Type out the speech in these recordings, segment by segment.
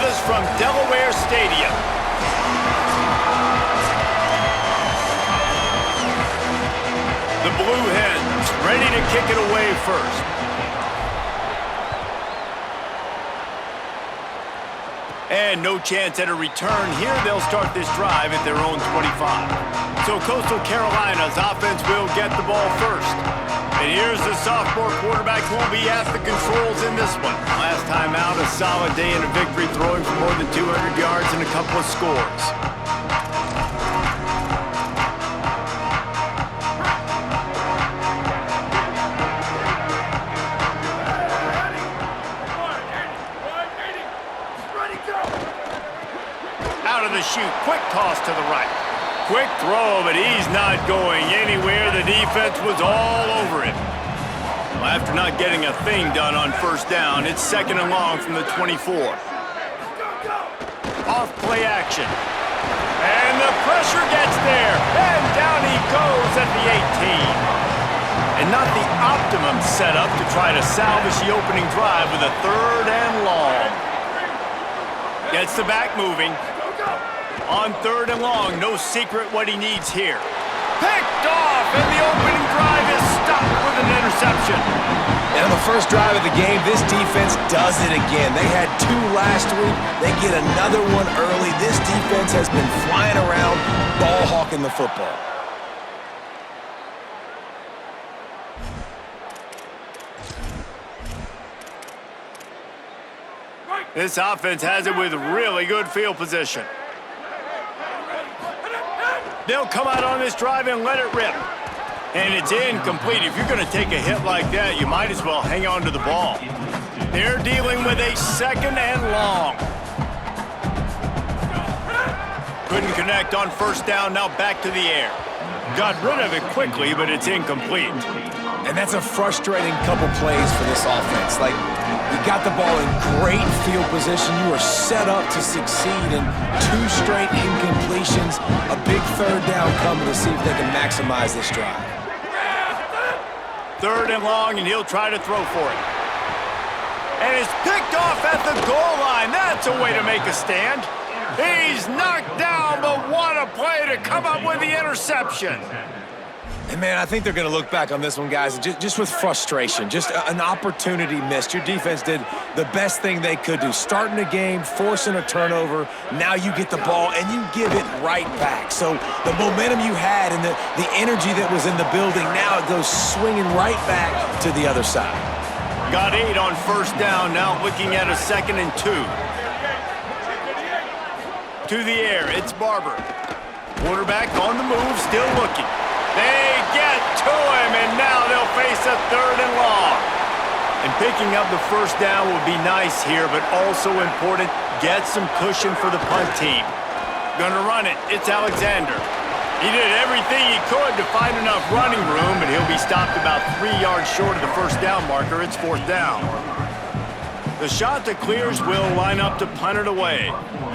with us from Delaware Stadium. The Blue Hens ready to kick it away first. And no chance at a return here. They'll start this drive at their own 25. So Coastal Carolina's offense will get the ball first. And here's the sophomore quarterback who will be at the controls in this one. Last time out, a solid day in a victory, throwing for more than 200 yards and a couple of scores. Out of the chute, quick toss to the right. Quick throw, but he's not going anywhere. The defense was all over him. Well, after not getting a thing done on first down, it's 2nd and long from the 24. Off play action. And the pressure gets there. And down he goes at the 18. And not the optimum setup to try to salvage the opening drive with a 3rd and long. Gets the back moving. On 3rd and long, no secret what he needs here. Picked off, and the opening drive is stopped with an interception. And on the first drive of the game, this defense does it again. They had 2 last week. They get another one early. This defense has been flying around, ball hawking the football. This offense has it with really good field position. They'll come out on this drive and let it rip. And it's incomplete. If you're going to take a hit like that, you might as well hang on to the ball. They're dealing with a 2nd and long. Couldn't connect on first down, now back to the air. Got rid of it quickly, but it's incomplete. And that's a frustrating couple plays for this offense. Like, you got the ball in great field position. You are set up to succeed, and 2 straight incompletions. A big 3rd down coming to see if they can maximize this drive. 3rd and long, and he'll try to throw for it. And it's picked off at the goal line. That's a way to make a stand. He's knocked down, but what a play to come up with the interception. And, man, I think they're going to look back on this one, guys, just with frustration. Just an opportunity missed. Your defense did the best thing they could do. Starting a game, forcing a turnover. Now you get the ball, and you give it right back. So the momentum you had and the energy that was in the building, now it goes swinging right back to the other side. Got 8 on first down, now looking at a 2nd and 2. To the air, it's Barber. Quarterback on the move, still looking. They get to him, and now they'll face a 3rd and long. And picking up the first down will be nice here, but also important, get some cushion for the punt team. Gonna run it, it's Alexander. He did everything he could to find enough running room, but he'll be stopped about 3 yards short of the first down marker. It's 4th down. The shot that clears will line up to punt it away.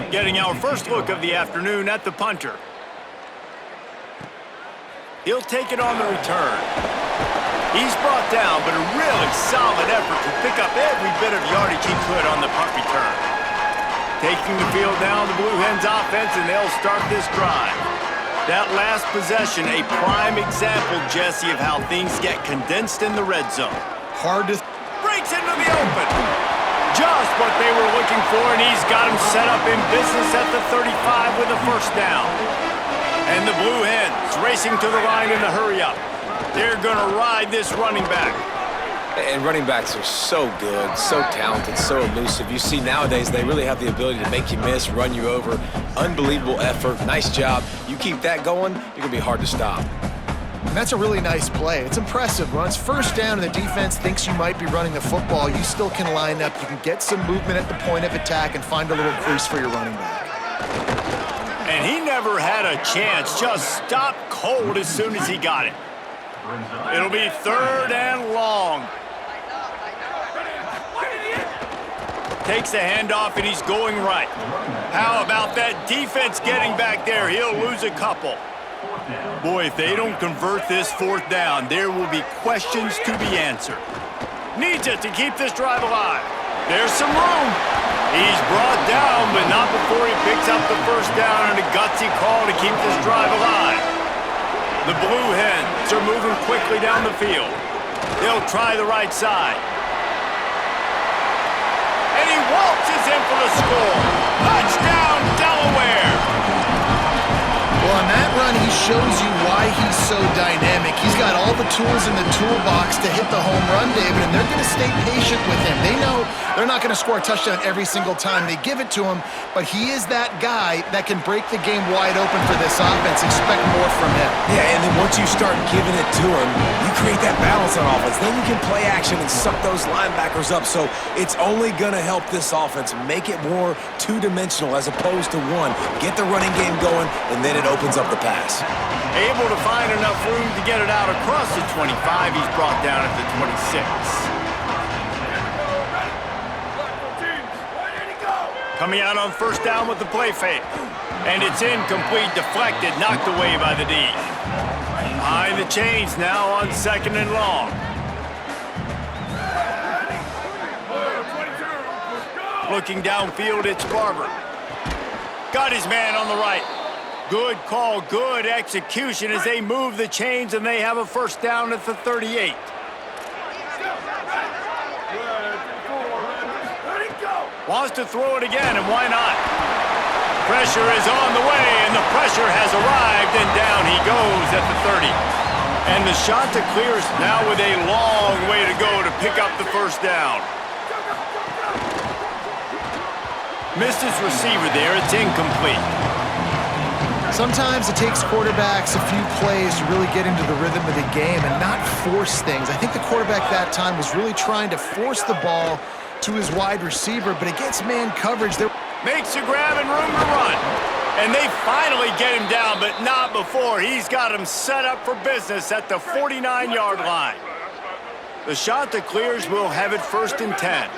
Getting our first look of the afternoon at the punter. He'll take it on the return. He's brought down, but a really solid effort to pick up every bit of yardage he could on the punt return. Taking the field now, the Blue Hens offense, and they'll start this drive. That last possession, a prime example, Jesse, of how things get condensed in the red zone. Hard to... Breaks into the open. Just what they were looking for, and he's got him set up in business at the 35 with a first down. And the Blue Hens racing to the line in the hurry-up. They're going to ride this running back. And running backs are so good, so talented, so elusive. You see nowadays they really have the ability to make you miss, run you over. Unbelievable effort. Nice job. You keep that going, you're going to be hard to stop. And that's a really nice play. It's impressive. When it's first down and the defense thinks you might be running the football, you still can line up. You can get some movement at the point of attack and find a little crease for your running back. And he never had a chance. Just stopped cold as soon as he got it. It'll be 3rd and long. Takes the handoff, and he's going right. How about that defense getting back there? He'll lose a couple. Boy, if they don't convert this 4th down, there will be questions to be answered. Needs it to keep this drive alive. There's some room. He's brought down, but not before he picks up the first down and a gutsy call to keep this drive alive. The Blue Hens are moving quickly down the field. They'll try the right side. And he waltzes in for the score. Touchdown, Delaware! Well, on that run, he shows you why he's so dynamic. He's got all the tools in the toolbox to hit the home run, David, and they're going to stay patient with him. They know they're not going to score a touchdown every single time they give it to him, but he is that guy that can break the game wide open for this offense. Expect more from him. Yeah, and then once you start giving it to him, you create that balance on offense. Then you can play action and suck those linebackers up. So it's only going to help this offense make it more two-dimensional as opposed to one. Get the running game going, and then it opens up the pass. Able to find enough room to get it out across the 25. He's brought down at the 26. Coming out on first down with the play fake. And it's incomplete, deflected, knocked away by the D. Behind the chains now on second and long. Looking downfield, it's Barber. Got his man on the right. Good call, good execution as they move the chains and they have a first down at the 38. Wants to throw it again, and why not? Pressure is on the way, and the pressure has arrived, and down he goes at the 30. And the shot to clears now with a long way to go to pick up the first down. Missed his receiver there, it's incomplete. Sometimes it takes quarterbacks a few plays to really get into the rhythm of the game and not force things. I think the quarterback that time was really trying to force the ball to his wide receiver, but against man coverage, there makes a grab and room to run. And they finally get him down, but not before. He's got him set up for business at the 49-yard line. The shot that clears will have it first and 10.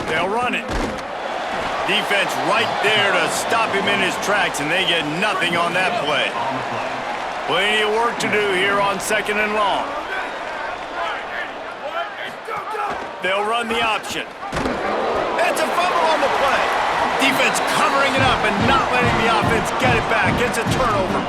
They'll run it. Defense right there to stop him in his tracks, and they get nothing on that play. Plenty of work to do here on second and long. They'll run the option. It's a fumble on the play. Defense covering it up and not letting the offense get it back. It's a turnover.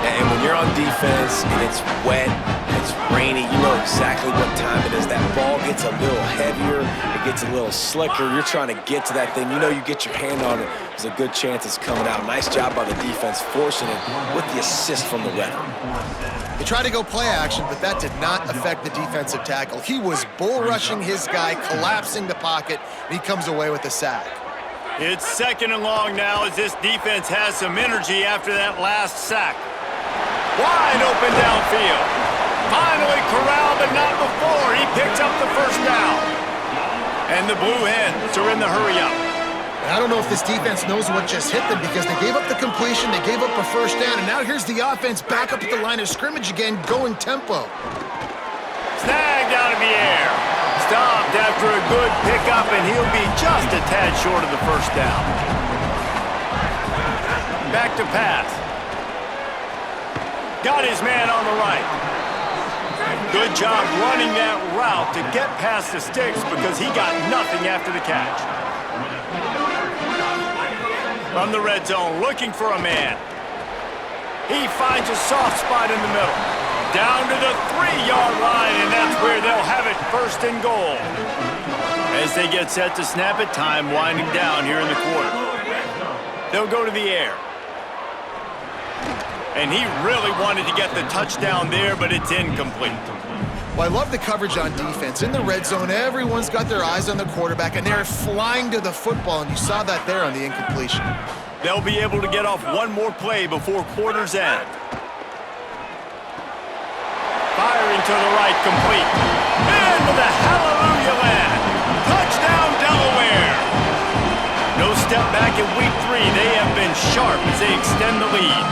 And when you're on defense and it's wet, it's rainy, you know exactly what time it is. That ball gets a little heavier, it gets a little slicker. You're trying to get to that thing. You know you get your hand on it, there's a good chance it's coming out. Nice job by the defense forcing it with the assist from the ref. They tried to go play action, but that did not affect the defensive tackle. He was bull rushing his guy, collapsing the pocket, and he comes away with a sack. It's second and long now as this defense has some energy after that last sack. Wide open downfield. Finally corralled, but not before. He picks up the first down. And the Blue Hens are in the hurry-up. And I don't know if this defense knows what just hit them because they gave up the completion, they gave up a first down, and now here's the offense back up at the line of scrimmage again, going tempo. Snagged out of the air. Stopped after a good pickup, and he'll be just a tad short of the first down. Back to pass. Got his man on the right. Good job running that route to get past the sticks because he got nothing after the catch. From the red zone, looking for a man. He finds a soft spot in the middle. Down to the 3-yard line, and that's where they'll have it first and goal. As they get set to snap it, time winding down here in the quarter. They'll go to the air. And he really wanted to get the touchdown there, but it's incomplete. Well, I love the coverage on defense. In the red zone, everyone's got their eyes on the quarterback, and they're flying to the football, and you saw that there on the incompletion. They'll be able to get off one more play before quarter's end. Firing to the right, complete. Into the hallelujah land. Touchdown, Delaware. No step back in week 3. They have been sharp as they extend the lead.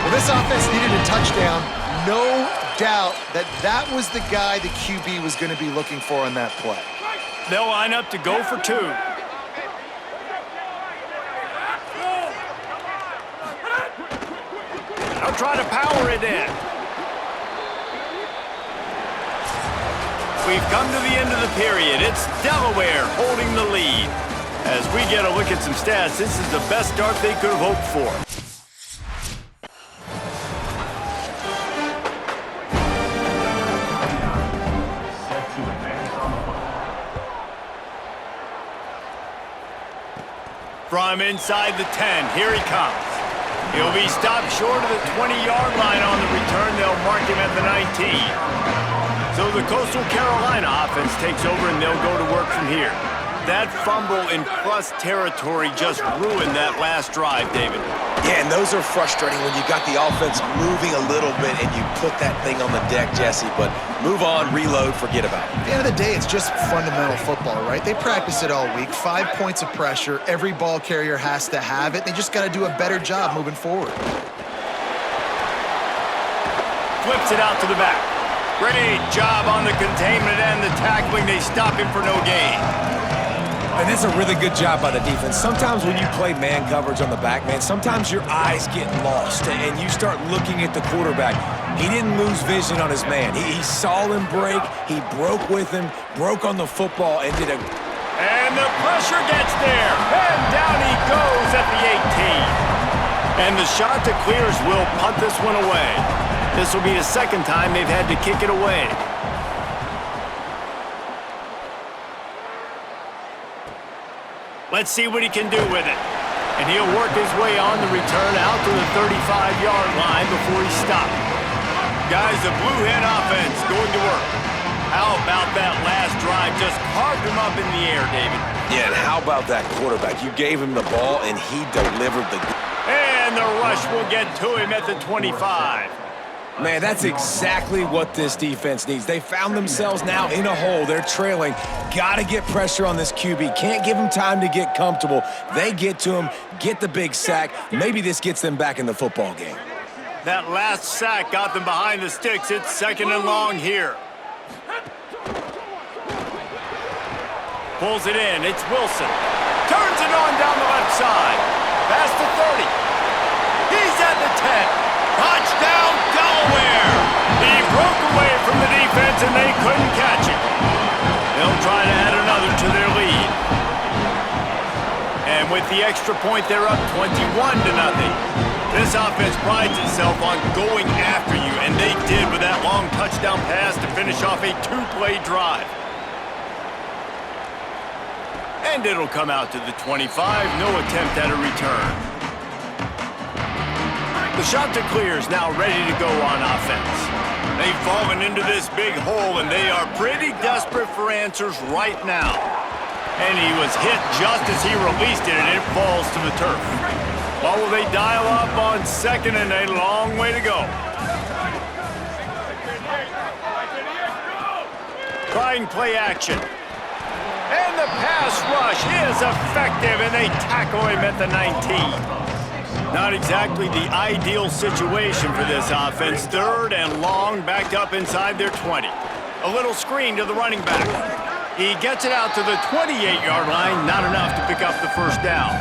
Well, this offense needed a touchdown. No doubt that that was the guy the QB was going to be looking for on that play. They'll line up to go for 2. They'll try to power it in. we've come to the end of the period. It's Delaware holding the lead. As we get a look at some stats, this is the best start they could have hoped for. From inside the 10, here he comes. He'll be stopped short of the 20-yard line on the return. They'll mark him at the 19. So the Coastal Carolina offense takes over, and they'll go to work from here. That fumble in plus territory just ruined that last drive, David. Yeah, and those are frustrating when you got the offense moving a little bit and you put that thing on the deck, Jesse. But move on, reload, forget about it. At the end of the day, it's just fundamental football, right? They practice it all week. 5 points of pressure. Every ball carrier has to have it. They just got to do a better job moving forward. Flips it out to the back. Great job on the containment and the tackling. They stop him for no gain. And that's a really good job by the defense. Sometimes when you play man coverage on the back, man, sometimes your eyes get lost and you start looking at the quarterback. He didn't lose vision on his man. He saw him break. He broke with him, broke on the football, and did a... And the pressure gets there. And down he goes at the 18. And the shot to clears will punt this one away. This will be the second time they've had to kick it away. Let's see what he can do with it. And he'll work his way on the return out to the 35-yard line before he's stopped. Guys, the Blue Hen offense going to work. How about that last drive? Just carved him up in the air, David. Yeah, and how about that quarterback? You gave him the ball, and he delivered the... And the rush will get to him at the 25. Man, that's exactly what this defense needs. They found themselves now in a hole. They're trailing. Got to get pressure on this QB. Can't give him time to get comfortable. They get to him, get the big sack. Maybe this gets them back in the football game. That last sack got them behind the sticks. It's 2nd and long here. Pulls it in. It's Wilson. Turns it on down the left side. Past the 30. He's at the 10. Touchdown, Delaware! He broke away from the defense and they couldn't catch him. They'll try to add another to their lead. And with the extra point, they're up 21-0. This offense prides itself on going after you, and they did with that long touchdown pass to finish off a 2-play drive. And it'll come out to the 25, no attempt at a return. The shot to clear is now ready to go on offense. They've fallen into this big hole, and they are pretty desperate for answers right now. And he was hit just as he released it, and it falls to the turf. Well, will they dial up on 2nd and a long way to go? Trying play action. And the pass rush is effective, and they tackle him at the 19. Not exactly the ideal situation for this offense. 3rd and long, backed up inside their 20. A little screen to the running back. He gets it out to the 28-yard line, not enough to pick up the first down.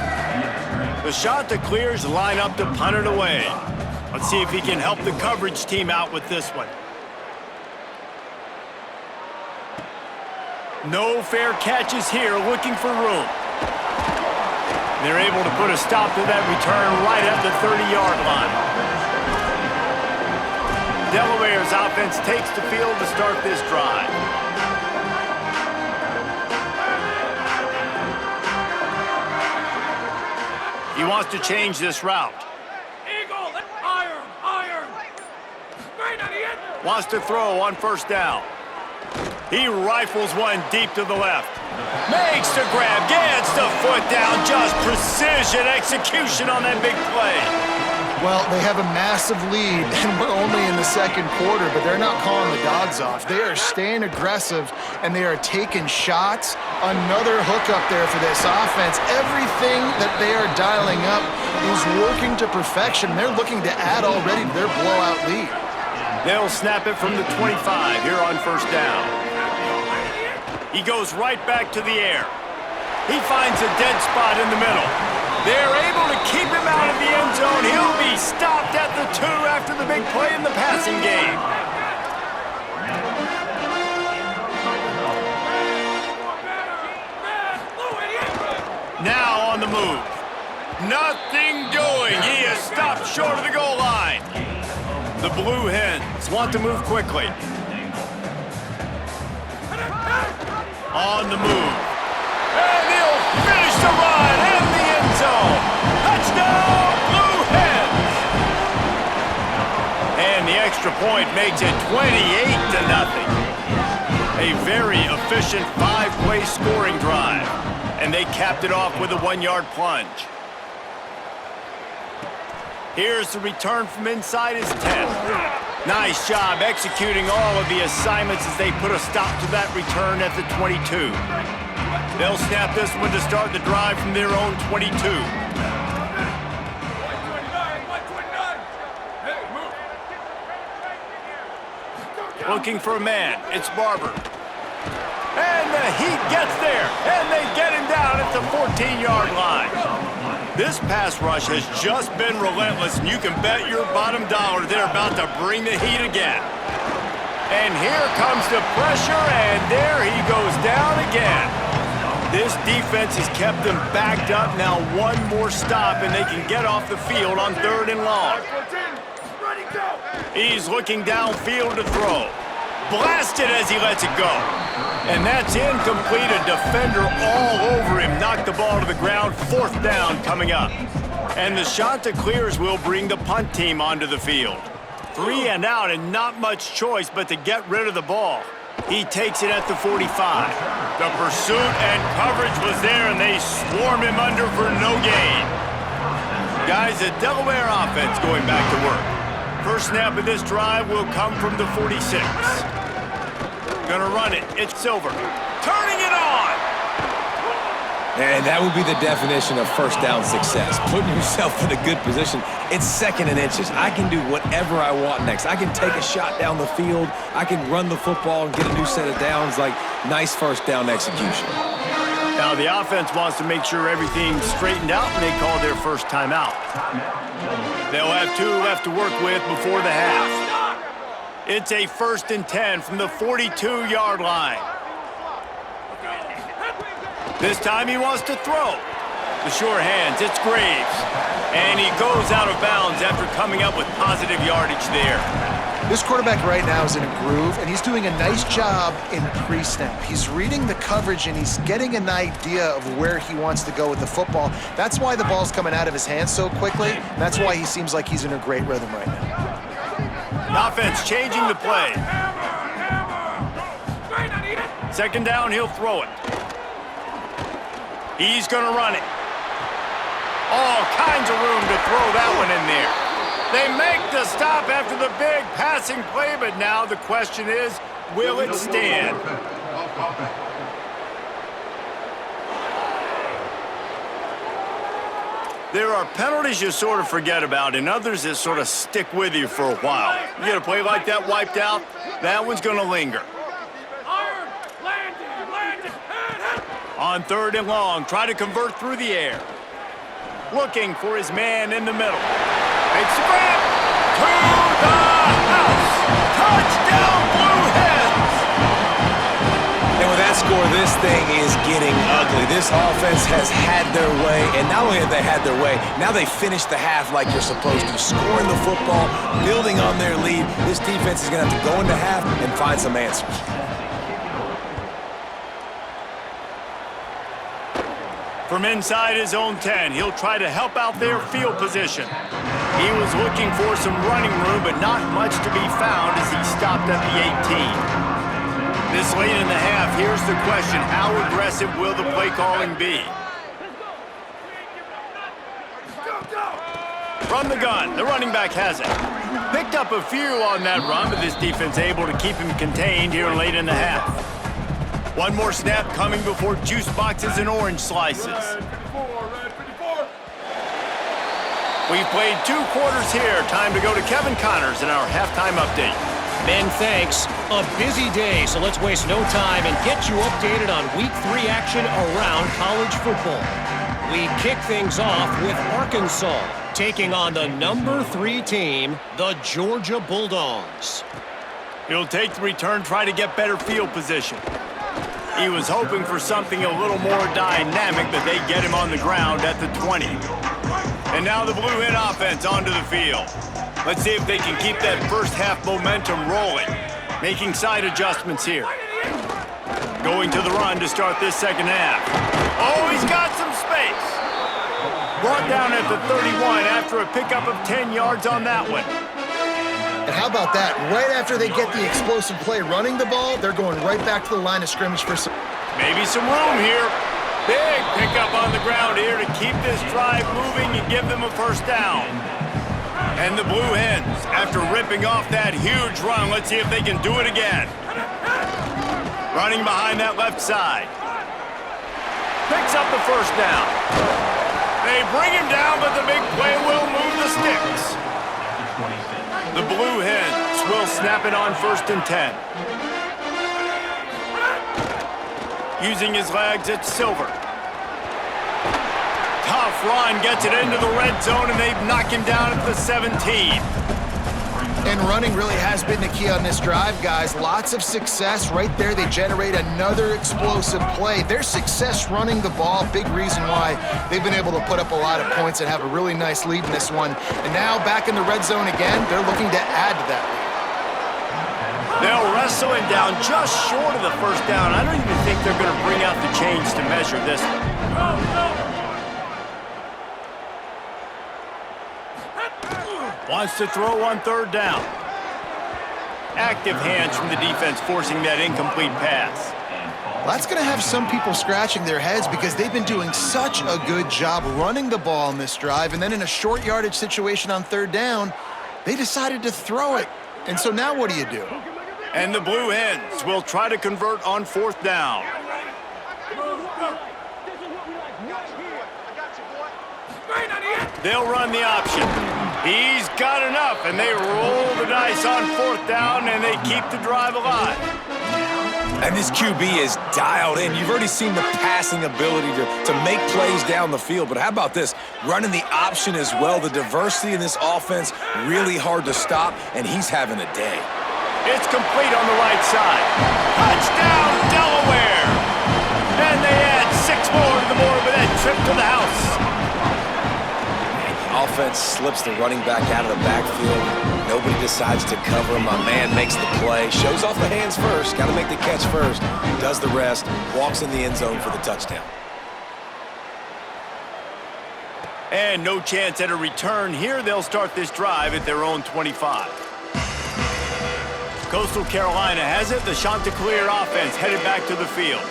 The shot to clears line up to punt it away. Let's see if he can help the coverage team out with this one. No fair catches here, looking for room. They're able to put a stop to that return right at the 30-yard line. Delaware's offense takes the field to start this drive. He wants to change this route. Eagle, iron. Straight on the end. Wants to throw on 1st down. He rifles one deep to the left. Makes the grab, gets the foot down, just precision execution on that big play. Well, they have a massive lead, and we're only in the 2nd quarter, but they're not calling the dogs off. They are staying aggressive, and they are taking shots. Another hookup there for this offense. Everything that they are dialing up is working to perfection. They're looking to add already to their blowout lead. They'll snap it from the 25 here on 1st down. He goes right back to the air. He finds a dead spot in the middle. They're able to keep him out of the end zone. He'll be stopped at the 2 after the big play in the passing game. Now on the move. Nothing doing. He is stopped short of the goal line. The Blue Hens want to move quickly. On the move. And he'll finish the run in the end zone. Touchdown, Blue Hens! And the extra point makes it 28-0. A very efficient 5-play scoring drive. And they capped it off with a 1-yard plunge. Here's the return from inside his 10. Nice job executing all of the assignments as they put a stop to that return at the 22. They'll snap this one to start the drive from their own 22. 129, 129. Hey, move. Looking for a man. It's Barber. And the Heat gets there, and they get him down at the 14-yard line. This pass rush has just been relentless, and you can bet your bottom dollar they're about to bring the heat again. And here comes the pressure, and there he goes down again. This defense has kept them backed up. Now one more stop, and they can get off the field on 3rd and long. He's looking downfield to throw. Blasted as he lets it go. And that's incomplete. A defender all over him. Knocked the ball to the ground. 4th down coming up. And the shot that clears will bring the punt team onto the field. 3 and out and not much choice but to get rid of the ball. He takes it at the 45. The pursuit and coverage was there, and they swarm him under for no gain. Guys, the Delaware offense going back to work. First snap of this drive will come from the 46. Gonna run it. It's Silver. Turning it on! And that would be the definition of first down success. Putting yourself in a good position. It's 2nd and inches. I can do whatever I want next. I can take a shot down the field. I can run the football and get a new set of downs. Like, nice first down execution. Now the offense wants to make sure everything's straightened out, and they call their first timeout. They'll have 2 left to work with before the half. It's a 1st and 10 from the 42-yard line. This time he wants to throw. The sure hands, it's Graves. And he goes out of bounds after coming up with positive yardage there. This quarterback right now is in a groove, and he's doing a nice job in pre-snap. He's reading the coverage, and he's getting an idea of where he wants to go with the football. That's why the ball's coming out of his hands so quickly, and that's why he seems like he's in a great rhythm right now. Offense changing the play. 2nd down, he'll throw it. He's going to run it. All kinds of room to throw that one in there. They make the stop after the big passing play, but now the question is, will it stand? There are penalties you sort of forget about, and others that sort of stick with you for a while. You get a play like that wiped out, that one's going to linger. On 3rd and long, try to convert through the air. Looking for his man in the middle. It's spread to the house. Touchdown, Blue Hens! And with that score, this thing is getting ugly. This offense has had their way, and not only have they had their way, now they finish the half like you're supposed to. Scoring the football, building on their lead. This defense is going to have to go into half and find some answers. From inside his own 10, he'll try to help out their field position. He was looking for some running room, but not much to be found as he stopped at the 18. This late in the half, here's the question: how aggressive will the play calling be? From the gun, the running back has it. Picked up a few on that run, but this defense able to keep him contained here late in the half. One more snap coming before juice boxes and orange slices. We've played 2 quarters here. Time to go to Kevin Connors in our halftime update. Ben, thanks. A busy day, so let's waste no time and get you updated on Week 3 action around college football. We kick things off with Arkansas taking on the number 3 team, the Georgia Bulldogs. He'll take the return, try to get better field position. He was hoping for something a little more dynamic, but they get him on the ground at the 20. And now the Blue Hen offense onto the field. Let's see if they can keep that first half momentum rolling. Making side adjustments here. Going to the run to start this second half. Oh, he's got some space. Brought down at the 31 after a pickup of 10 yards on that one. And how about that? Right after they get the explosive play running the ball, they're going right back to the line of scrimmage for some... Maybe some room here. Big pickup on the ground here to keep this drive moving and give them a first down. And the Blue Hens, after ripping off that huge run, let's see if they can do it again. Running behind that left side. Picks up the first down. They bring him down, but the big play will move the sticks. The Blue Hens will snap it on 1st and 10. Using his legs, it's Silver. Tough run, gets it into the red zone, and they knock him down at the 17. And running really has been the key on this drive, guys. Lots of success right there. They generate another explosive play. Their success running the ball, big reason why they've been able to put up a lot of points and have a really nice lead in this one. And now back in the red zone again, they're looking to add to that lead. They'll wrestle him down just short of the first down. I don't even think they're going to bring out the chains to measure this one. Wants to throw on 3rd down. Active hands from the defense forcing that incomplete pass. Well, that's going to have some people scratching their heads because they've been doing such a good job running the ball in this drive, and then in a short yardage situation on 3rd down, they decided to throw it. And so now what do you do? And the Blue Hens will try to convert on 4th down. They'll run the option. He's got enough, and they roll the dice on 4th down, and they keep the drive alive. And this QB is dialed in. You've already seen the passing ability to make plays down the field, but how about this? Running the option as well. The diversity in this offense, really hard to stop, and he's having a day. It's complete on the right side. Touchdown, Delaware! And they add 6 more to the board with that trip to the house. Offense slips the running back out of the backfield. Nobody decides to cover him. My man makes the play. Shows off the hands first. Got to make the catch first. Does the rest. Walks in the end zone for the touchdown. And no chance at a return here. They'll start this drive at their own 25. Coastal Carolina has it. The Chanticleer offense headed back to the field.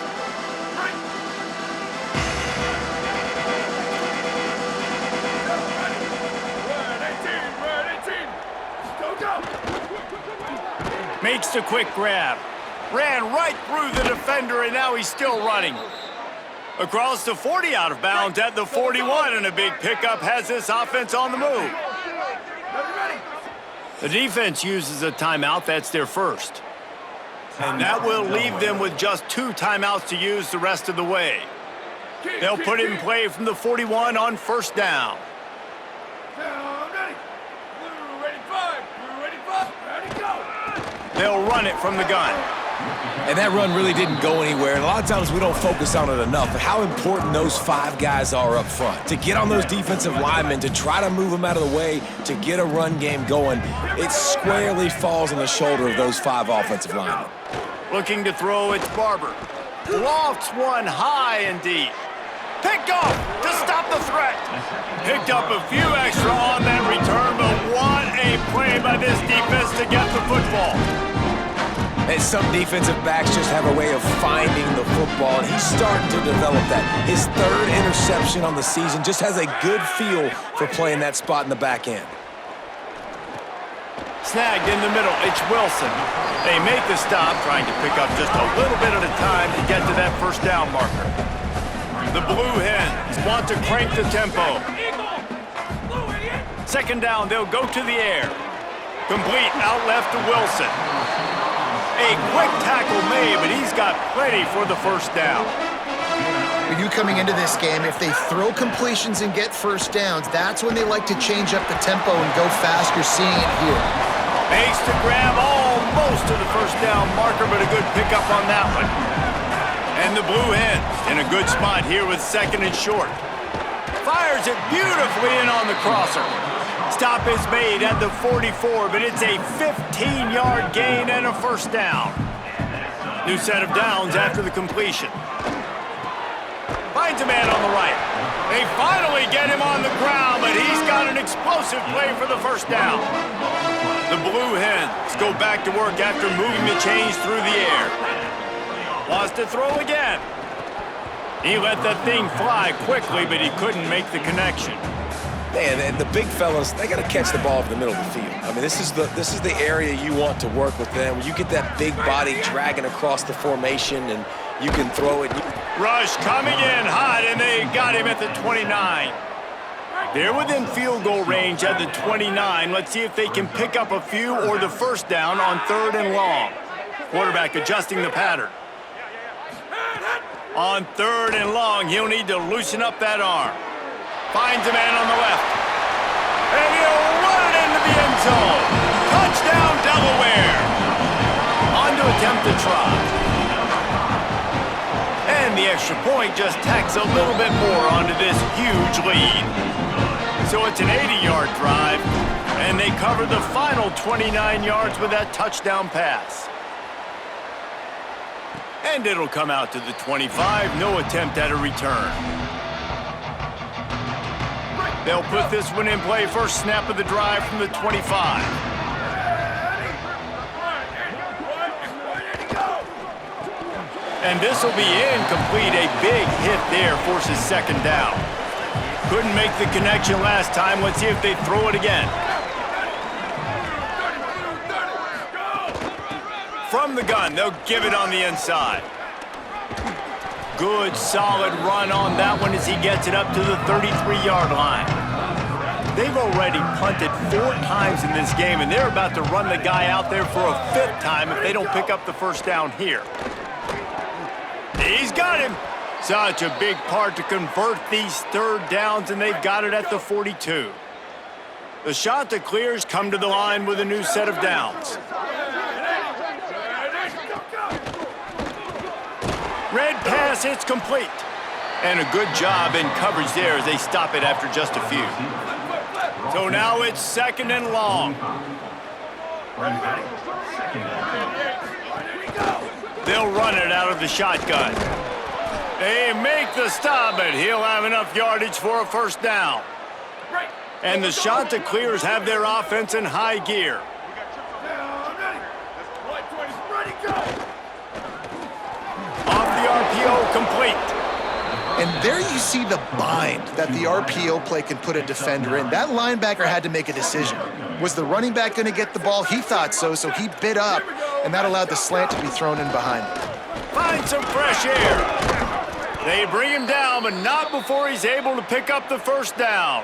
Makes the quick grab. Ran right through the defender, and now he's still running. Across the 40 out of bounds at the 41, and a big pickup has this offense on the move. The defense uses a timeout. That's their first. And that will leave them with just 2 timeouts to use the rest of the way. They'll put it in play from the 41 on 1st down. They'll run it from the gun. And that run really didn't go anywhere. And a lot of times we don't focus on it enough, but how important those 5 guys are up front. To get on those defensive linemen, to try to move them out of the way, to get a run game going, it squarely falls on the shoulder of those 5 offensive linemen. Looking to throw, it's Barber. Lofts one high and deep. Picked off to stop the threat. Picked up a few extra on that return, but what a play by this defense to get the football. And some defensive backs just have a way of finding the football, and he's starting to develop that. His 3rd interception on the season, just has a good feel for playing that spot in the back end. Snagged in the middle, it's Wilson. They make the stop, trying to pick up just a little bit at a time to get to that 1st down marker. The Blue Hens want to crank the tempo. 2nd down, they'll go to the air. Complete out left to Wilson. A quick tackle made, but he's got plenty for the 1st down. With you coming into this game, if they throw completions and get 1st downs, that's when they like to change up the tempo and go fast. You're seeing it here. Makes the grab almost to the 1st down marker, but a good pickup on that one. And the Blue Hens in a good spot here with 2nd and short. Fires it beautifully in on the crosser. Stop is made at the 44, but it's a 15-yard gain and a first down. New set of downs after the completion. Finds a man on the right. They finally get him on the ground, but he's got an explosive play for the first down. The Blue Hens go back to work after moving the chains through the air. Wants to throw again. He let that thing fly quickly, but he couldn't make the connection. Man, and the big fellas, they got to catch the ball in the middle of the field. I mean, this is the area you want to work with them. You get that big body dragging across the formation, and you can throw it. Rush coming in hot, and they got him at the 29. They're within field goal range at the 29. Let's see if they can pick up a few or the first down on 3rd and long. Quarterback adjusting the pattern. On 3rd and long, he'll need to loosen up that arm. Finds a man on the left. And he'll run it into the end zone. Touchdown, Delaware. On to attempt the try. And the extra point just tacks a little bit more onto this huge lead. So it's an 80-yard drive, and they cover the final 29 yards with that touchdown pass. And it'll come out to the 25, no attempt at a return. They'll put this one in play, first snap of the drive from the 25. And this will be incomplete. A big hit there forces 2nd down. Couldn't make the connection last time. Let's see if they throw it again. From the gun, they'll give it on the inside. Good, solid run on that one as he gets it up to the 33-yard line. They've already punted 4 times in this game, and they're about to run the guy out there for a 5th time if they don't pick up the first down here. He's got him. Such a big part to convert these 3rd downs, and they've got it at the 42. The shot that clears come to the line with a new set of downs. Red pass, it's complete. And a good job in coverage there as they stop it after just a few. So now it's 2nd and long. They'll run it out of the shotgun. They make the stop, but he'll have enough yardage for a first down. And the shot that clears have their offense in high gear. Off the RPO, complete. And there you see the bind that the RPO play can put a defender in. That linebacker had to make a decision. Was the running back going to get the ball? He thought so, so he bit up, and that allowed the slant to be thrown in behind him. Find some fresh air. They bring him down, but not before he's able to pick up the first down.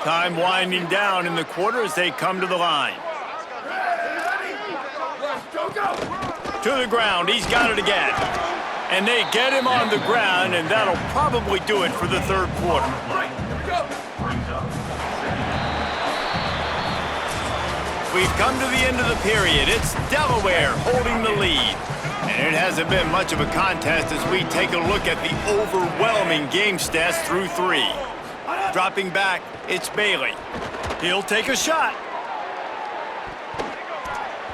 Time winding down in the quarter as they come to the line. To the ground, he's got it again. And they get him on the ground, and that'll probably do it for the 3rd quarter. We've come to the end of the period. It's Delaware holding the lead. And it hasn't been much of a contest as we take a look at the overwhelming game stats through 3. Dropping back, it's Bailey. He'll take a shot.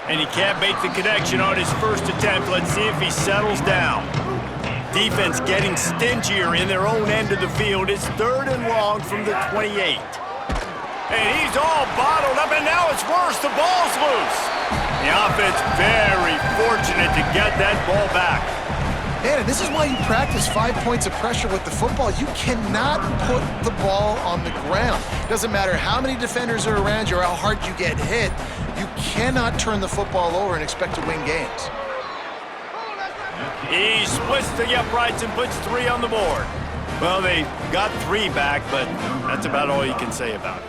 And he can't make the connection on his first attempt. Let's see if he settles down. Defense getting stingier in their own end of the field. It's 3rd and long from the 28. And he's all bottled up, and now it's worse. The ball's loose. The offense very fortunate to get that ball back. Man, and this is why you practice 5 points of pressure with the football. You cannot put the ball on the ground. Doesn't matter how many defenders are around you or how hard you get hit. You cannot turn the football over and expect to win games. He splits the uprights and puts 3 on the board. Well, they got 3 back, but that's about all you can say about it.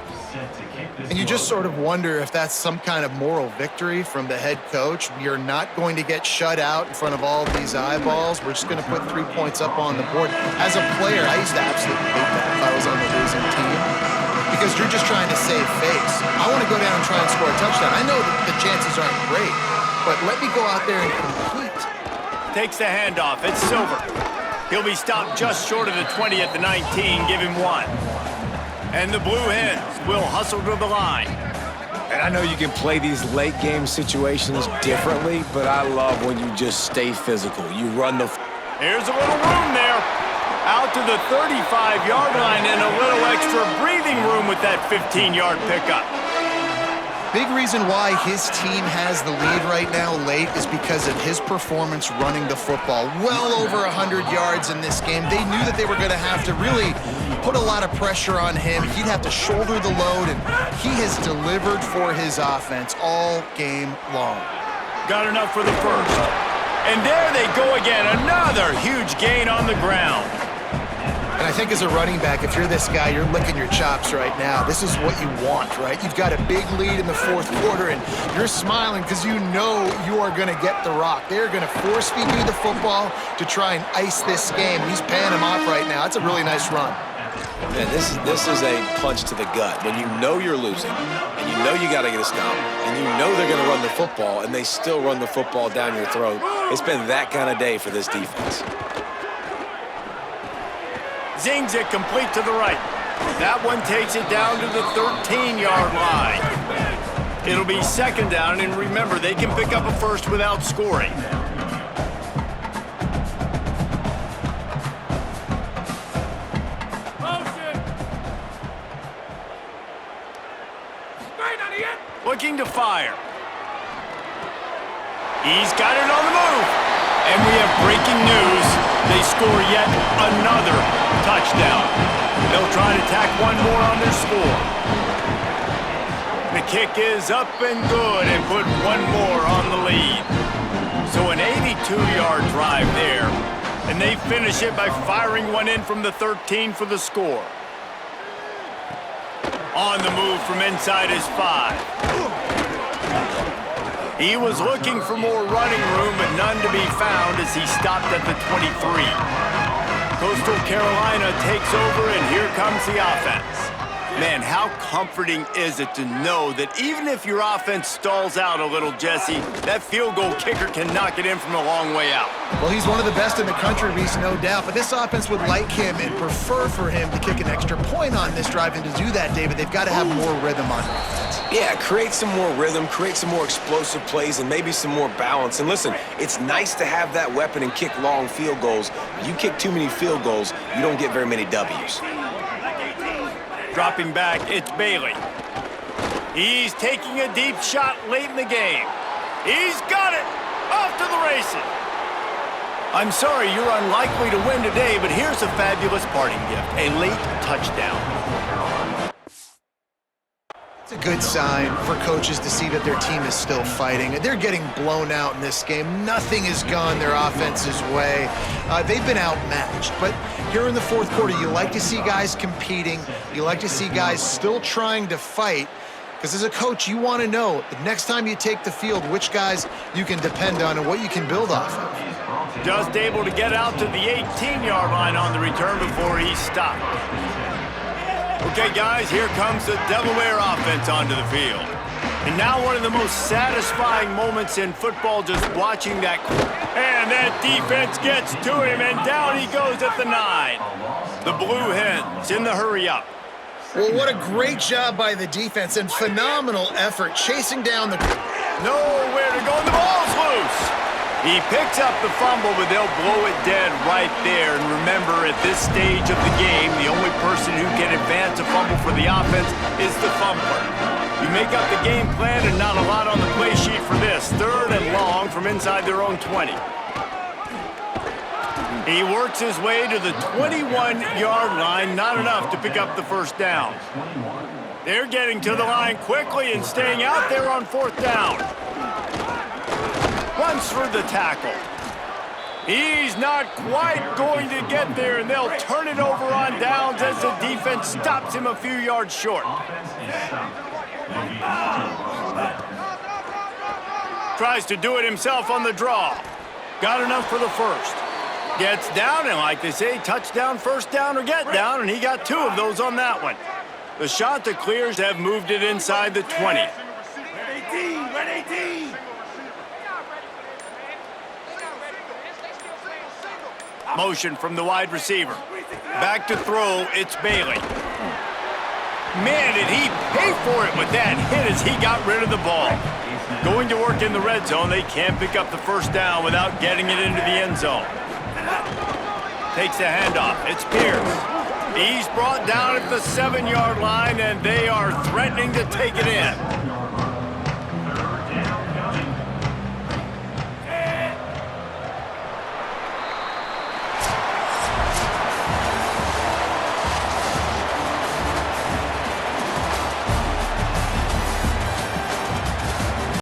And you just sort of wonder if that's some kind of moral victory from the head coach. We are not going to get shut out in front of all these eyeballs. We're just going to put 3 points up on the board. As a player, I used to absolutely hate that if I was on the losing team, because you're just trying to save face. I want to go down and try and score a touchdown. I know that the chances aren't great, but let me go out there and compete. Takes the handoff. It's Silver. He'll be stopped just short of the 20 at the 19. Give him 1. And the Blue Hens will hustle to the line. And I know you can play these late game situations differently, but I love when you just stay physical. You run the... Here's a little room there. Out to the 35-yard line and a little extra breathing room with that 15-yard pickup. Big reason why his team has the lead right now late is because of his performance running the football. Well over 100 yards in this game. They knew that they were going to have to really put a lot of pressure on him. He'd have to shoulder the load, and he has delivered for his offense all game long. Got enough for the first. And there they go again. Another huge gain on the ground. And I think as a running back, if you're this guy, you're licking your chops right now. This is what you want, right? You've got a big lead in the fourth quarter, and you're smiling because you know you are going to get the rock. They're going to force-feed you the football to try and ice this game. He's paying him off right now. That's a really nice run. Man, this is a punch to the gut. When you know you're losing, and you know you got to get a stop, and you know they're going to run the football, and they still run the football down your throat. It's been that kind of day for this defense. Zings it complete to the right. That one takes it down to the 13-yard line. It'll be second down, and remember, they can pick up a first without scoring. Looking to fire. He's got it on the move. And we have breaking news. They score yet another touchdown. They'll try to tack one more on their score. The kick is up and good and put one more on the lead. So an 82-yard drive there. And they finish it by firing one in from the 13 for the score. On the move from inside his 5. He was looking for more running room, but none to be found as he stopped at the 23. Coastal Carolina takes over, and here comes the offense. Man, how comforting is it to know that even if your offense stalls out a little, Jesse, that field goal kicker can knock it in from a long way out. Well, he's one of the best in the country, Reese, no doubt. But this offense would like him and prefer for him to kick an extra point on this drive. And to do that, David, they've got to have more rhythm on offense. Yeah, create some more rhythm, create some more explosive plays, and maybe some more balance. And listen, it's nice to have that weapon and kick long field goals. When you kick too many field goals, you don't get very many W's. Dropping back, it's Bailey. He's taking a deep shot late in the game. He's got it! Off to the races! I'm sorry you're unlikely to win today, but here's a fabulous parting gift. A late touchdown. It's a good sign for coaches to see that their team is still fighting. They're getting blown out in this game. Nothing has gone their offense's way. They've been outmatched. But here in the fourth quarter, you like to see guys competing. You like to see guys still trying to fight. Because as a coach, you want to know the next time you take the field, which guys you can depend on and what you can build off of. Just able to get out to the 18-yard line on the return before he stopped. Okay, guys, here comes the Delaware offense onto the field. And now one of the most satisfying moments in football, just watching that. And that defense gets to him, and down he goes at the 9. The Blue Hens in the hurry-up. Well, what a great job by the defense and phenomenal effort chasing down the... Nowhere to go, and the ball's loose. He picks up the fumble, but they'll blow it dead right there. And remember, at this stage of the game, the only person who can advance a fumble for the offense is the fumbler. You make up the game plan and not a lot on the play sheet for this. 3rd and long from inside their own 20. He works his way to the 21-yard line, not enough to pick up the first down. They're getting to the line quickly and staying out there on 4th down. Runs for the tackle. He's not quite going to get there, and they'll turn it over on downs as the defense stops him a few yards short. Tries to do it himself on the draw. Got enough for the first. Gets down, and like they say, touchdown, first down, or get down, and he got 2 of those on that one. The Chanticleers have moved it inside the 20. Red 18, red 18. motion from the wide receiver. Back to throw, it's Bailey. Man, did he pay for it with that hit as he got rid of the ball. Going to work in the red zone, they can't pick up the first down without getting it into the end zone. Takes the handoff, it's Pierce. He's brought down at the 7-yard line, and they are threatening to take it in.